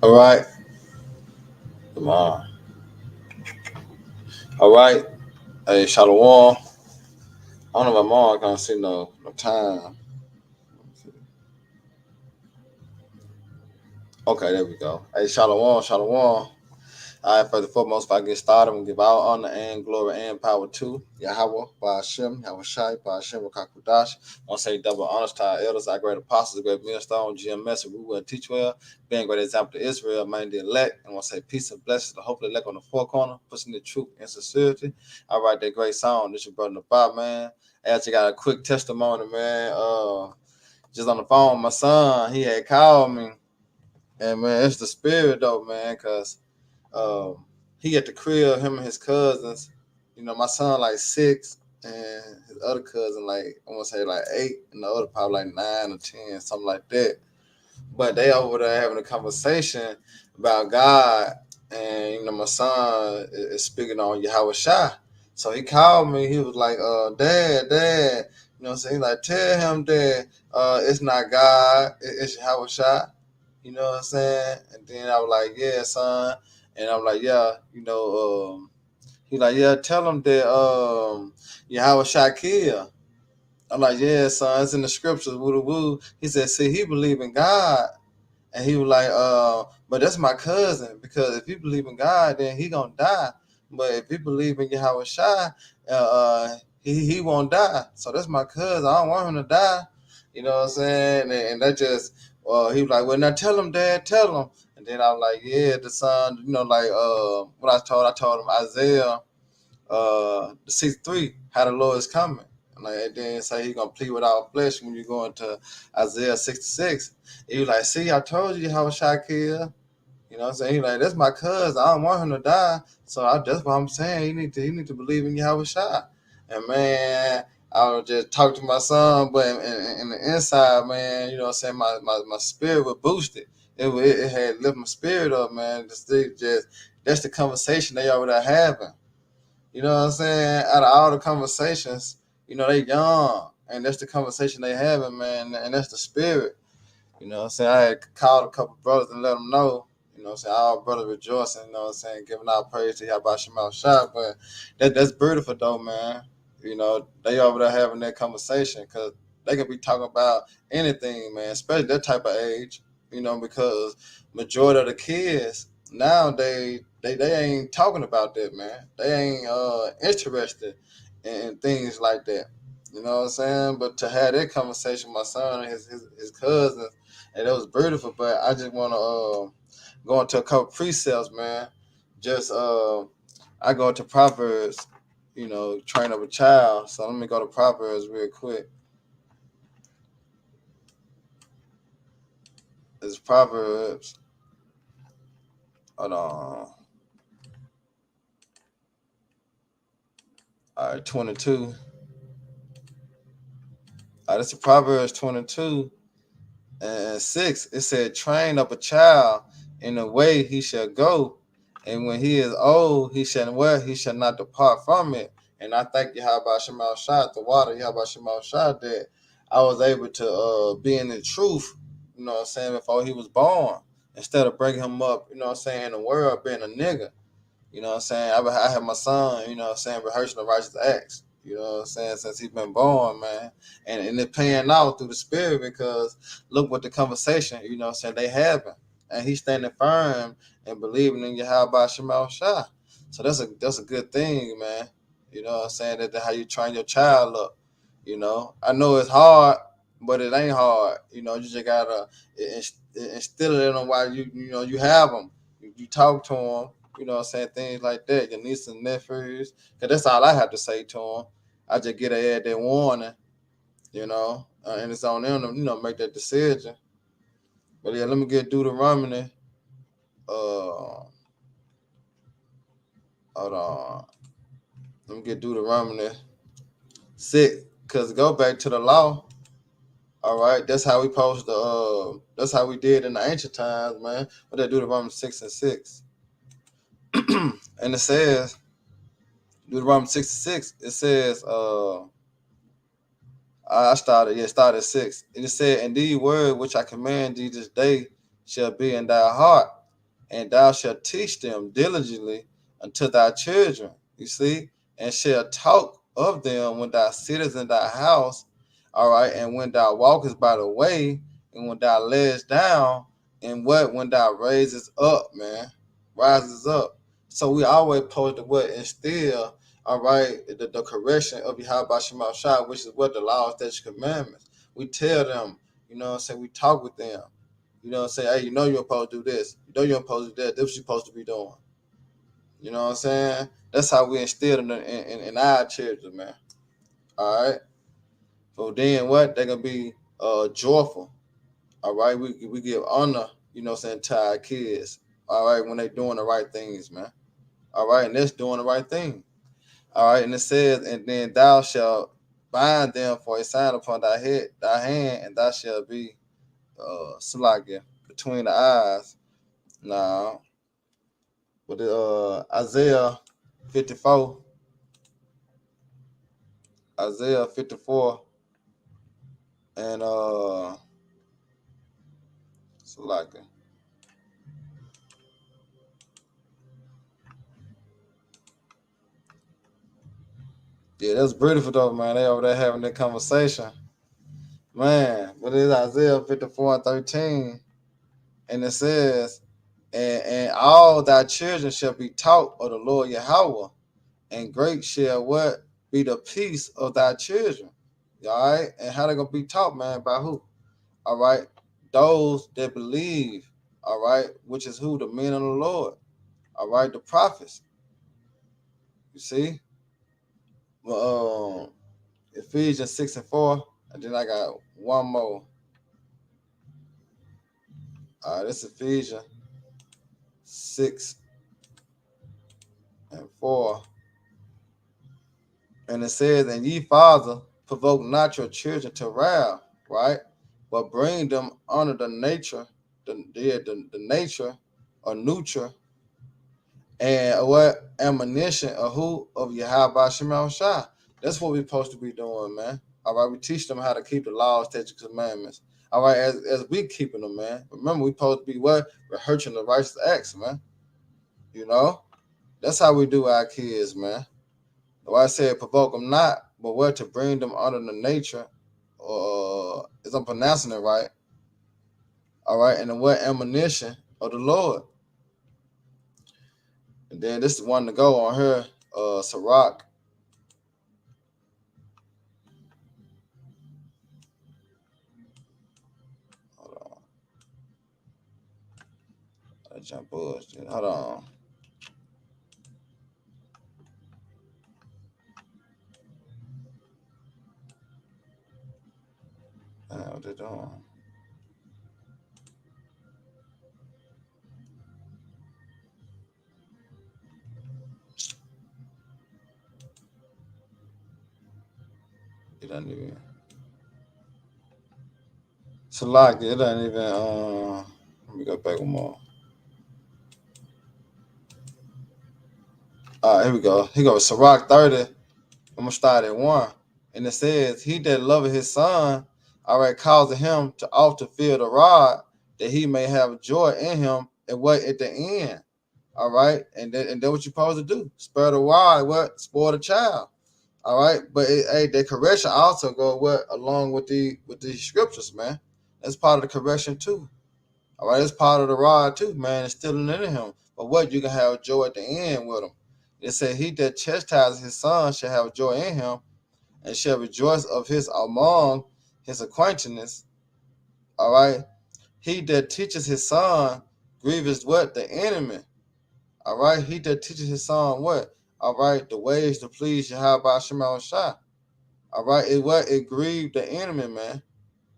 All right. Come on. All right. Hey, Shalom. I don't know if my mom can't see no time. Okay, there we go. Hey, Shalom, Shalom. All right, first and foremost, if I get started, I'm going to give all honor and glory and power to Yahweh, Ba'ashem, Yahweh Shai, Ba'ashem, Rakakudash. I want to say double honors to our elders, our great apostles, great millstone, GMS, and we will teach well, being great example to Israel, man, the elect. And I want to say peace and blessings to hopefully elect on the four corner, pushing the truth and sincerity. All right, that great song. This your brother Bob, man. I actually got a quick testimony, man. Just on the phone with my son, he had called me. And man, it's the spirit though, man, because um, he at the crib, him and his cousins. You know, my son like 6, and his other cousin like I want to say like 8, and the other probably like 9 or 10, something like that. But they over there having a conversation about God, and you know, my son is speaking on Yahweh Shai. So he called me. He was like, Dad. You know what I'm saying? He's like, tell him that it's not God, it's Yahweh Shai. You know what I'm saying? And then I was like, yeah, son. And I'm like, yeah, he like, yeah, tell him that Yahweh Shakir. I'm like, yeah, son, it's in the scriptures, woo woo. He said, see, he believe in God. And he was like, but that's my cousin, because if he believe in God, then he gonna die. But if he believe in Yahweh Shai, he won't die. So that's my cousin. I don't want him to die. You know what I'm saying? And that just he was like, well, now tell him, Dad, tell him. And then I was like, yeah, the son, you know, like what I told him Isaiah the 63, how the Lord is coming. Like, and then say he gonna plead with our flesh when you go into Isaiah 66. He was like, see, I told you how Shakir. You know what I'm saying? He like, that's my cousin. I don't want him to die. So that's what I'm saying. He need to believe in Yahweh Shai. And man, I was just talking to my son, but in the inside, man, you know what I'm saying, my spirit was boosted. It had lifted my spirit up, man. Just that's the conversation they over there having. You know what I'm saying? Out of all the conversations, you know, they young. And that's the conversation they having, man. And that's the spirit. You know what I'm saying? I had called a couple brothers and let them know. You know what I'm saying? All brothers rejoicing, you know what I'm saying? Giving our praise to Yahweh Shemal Shah. But that's beautiful, though, man. You know, they over there having that conversation because they could be talking about anything, man, especially that type of age, you know, because majority of the kids nowadays, they ain't talking about that, man. They ain't interested in things like that. You know what I'm saying? But to have that conversation with my son and his cousins, and it was beautiful. But I just want to go into a couple precepts, man. Just I go into Proverbs, you know, train up a child. So let me go to Proverbs real quick. It's Proverbs. Hold on. All right, 22. All right, this is Proverbs 22 and 6. It said, train up a child in the way he shall go, and when he is old, he shall not depart from it. And I thank you how about Shemal Shah, the water, how about Shemal Shah, that I was able to be in the truth, you know what I'm saying, before he was born, instead of bringing him up, you know what I'm saying, in the world being a nigga. You know what I'm saying? I have my son, you know what I'm saying, rehearsing the righteous acts. You know what I'm saying? Since he's been born, man. And it's paying out through the spirit because look what the conversation, you know what I'm saying, they having. And he's standing firm and believing in Yahweh Shemal Shah. So that's a good thing, man. You know what I'm saying? That's how you train your child up. You know, I know it's hard, but it ain't hard. You know, you just gotta instill it in them while you know you have them. You talk to them, you know what I'm saying, things like that, your nieces and nephews, because that's all I have to say to them. I just get ahead that warning, you know, and it's on them to, you know, make that decision. But yeah, let me get Deuteronomy. Hold on. Let me get Deuteronomy 6, because go back to the law. All right, that's how we post that's how we did in the ancient times, man. But that Deuteronomy 6 and 6. And it says, Deuteronomy 66, it says, started 6. And it said, and these words which I command thee this day shall be in thy heart, and thou shalt teach them diligently unto thy children. You see, and shall talk of them when thou sittest in thy house, all right, and when thou walkest by the way, and when thou layest down, and what when thou raises up, man, rises up. So we always supposed to what instill, all right, the correction of Yahweh Shema Shai, which is what the law, statutes, commandments. We tell them, you know what I'm saying, we talk with them. You know what I'm saying? Hey, you know you're supposed to do this. You know you're supposed to do that. This is what you're supposed to be doing. You know what I'm saying? That's how we instill in our children, man. All right. So then what? They're gonna be joyful. All right. We give honor, you know what I'm saying, to our kids. All right, when they doing the right things, man. All right, and that's doing the right thing. All right, and it says, and then thou shalt bind them for a sign upon thy head, thy hand, and thou shalt be Salakia between the eyes. Now, with Isaiah 54, Isaiah 54, and Salakia. Yeah, that's beautiful though, man. They over there having that conversation. Man, but it's Isaiah 54 and 13. And it says, and all thy children shall be taught of the Lord Yahweh, and great shall what be the peace of thy children. All right, and how they gonna be taught, man? By who? All right, those that believe. All right, which is who? The men of the Lord. All right, the prophets. You see, well, Ephesians 6 and 4, and then I got one more. All right, this is Ephesians 6 and 4. And it says, and ye father, provoke not your children to wrath, right? But bring them under the nature, the nature or nurture, and what ammunition of who? Of Yahweh Shema Shai. That's what we're supposed to be doing, man. All right, we teach them how to keep the laws, statutes, commandments. All right, as we keeping them, man. Remember, we supposed to be what? Rehearsing the righteous acts, man. You know? That's how we do our kids, man. Why I said provoke them not, but what to bring them under the nature, is I'm pronouncing it right. All right, and the what ammunition of the Lord. And then this is one to go on here, Sirach. Hold on. I jump bullshit. Hold on. What they doing? It doesn't even. Sirach, it doesn't even. Let me go back one more. All right, here we go. Here goes Sirach 30. I'm gonna start at 1. And it says, he that loveth his son, all right, causing him to often feel the rod, that he may have joy in him, and what at the end. All right, and then what you supposed to do? Spare the rod, what? Spoil the child. All right, but hey, the correction also go what along with the scriptures, man. That's part of the correction too. All right, it's part of the rod too, man. It's still in him. But what you can have joy at the end with him. It said, he that chastises his son shall have joy in him, and shall rejoice of his among his acquaintance. All right. He that teaches his son grievous what? The enemy. All right. He that teaches his son what? All right. The ways to please Yahweh Shema Shai. All right. It grieved the enemy, man.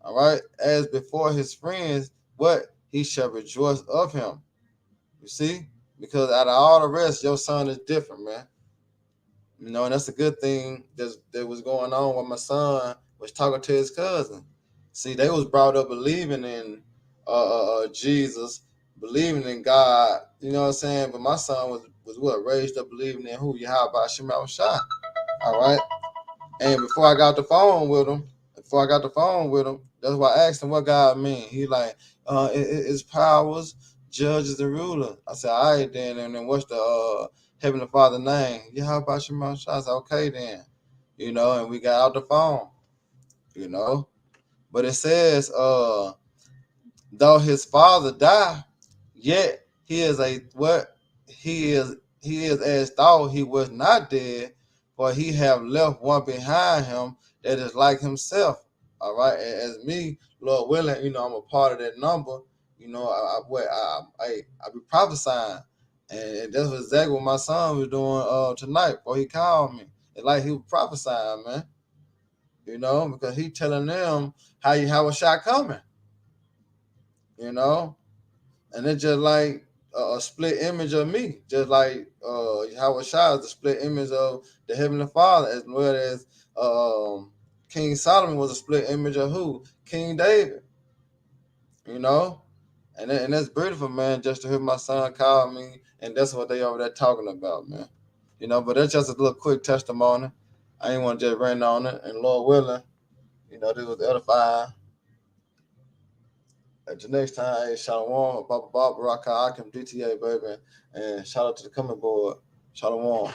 All right. As before his friends, what? He shall rejoice of him. You see? Because out of all the rest, your son is different, man. You know, and that's a good thing that was going on when my son was talking to his cousin. See, they was brought up believing in Jesus, believing in God. You know what I'm saying? But my son was what raised up believing in who Yahweh Shema Shai. All right. And before I got the phone with him, that's why I asked him what God mean. He like, it's powers, judges and rulers. I said, all right then, and then what's the Heavenly Father name? Yeah, how about your mouth? I said, okay then. And we got out the phone, you know. But it says, though his father die, yet he is as though he was not dead, for he have left one behind him that is like himself. All right, and as me, Lord willing, I'm a part of that number. I be prophesying, and that's exactly what my son was doing tonight. Before he called me, it's like he was prophesying, man. Because he telling them how a shot coming. You know, and it's just like a split image of me, just like Howard Shah is the split image of the Heavenly Father, as well as King Solomon was a split image of who? King David. You know, and that's beautiful, man. Just to hear my son call me, and that's what they over there talking about, man. But that's just a little quick testimony. I ain't want to just rant on it, and Lord willing, this was edifying. Until next time, hey, Shalom, Baba Bob, Baraka, Akim, DTA, baby, and shout out to the coming board. Shalom.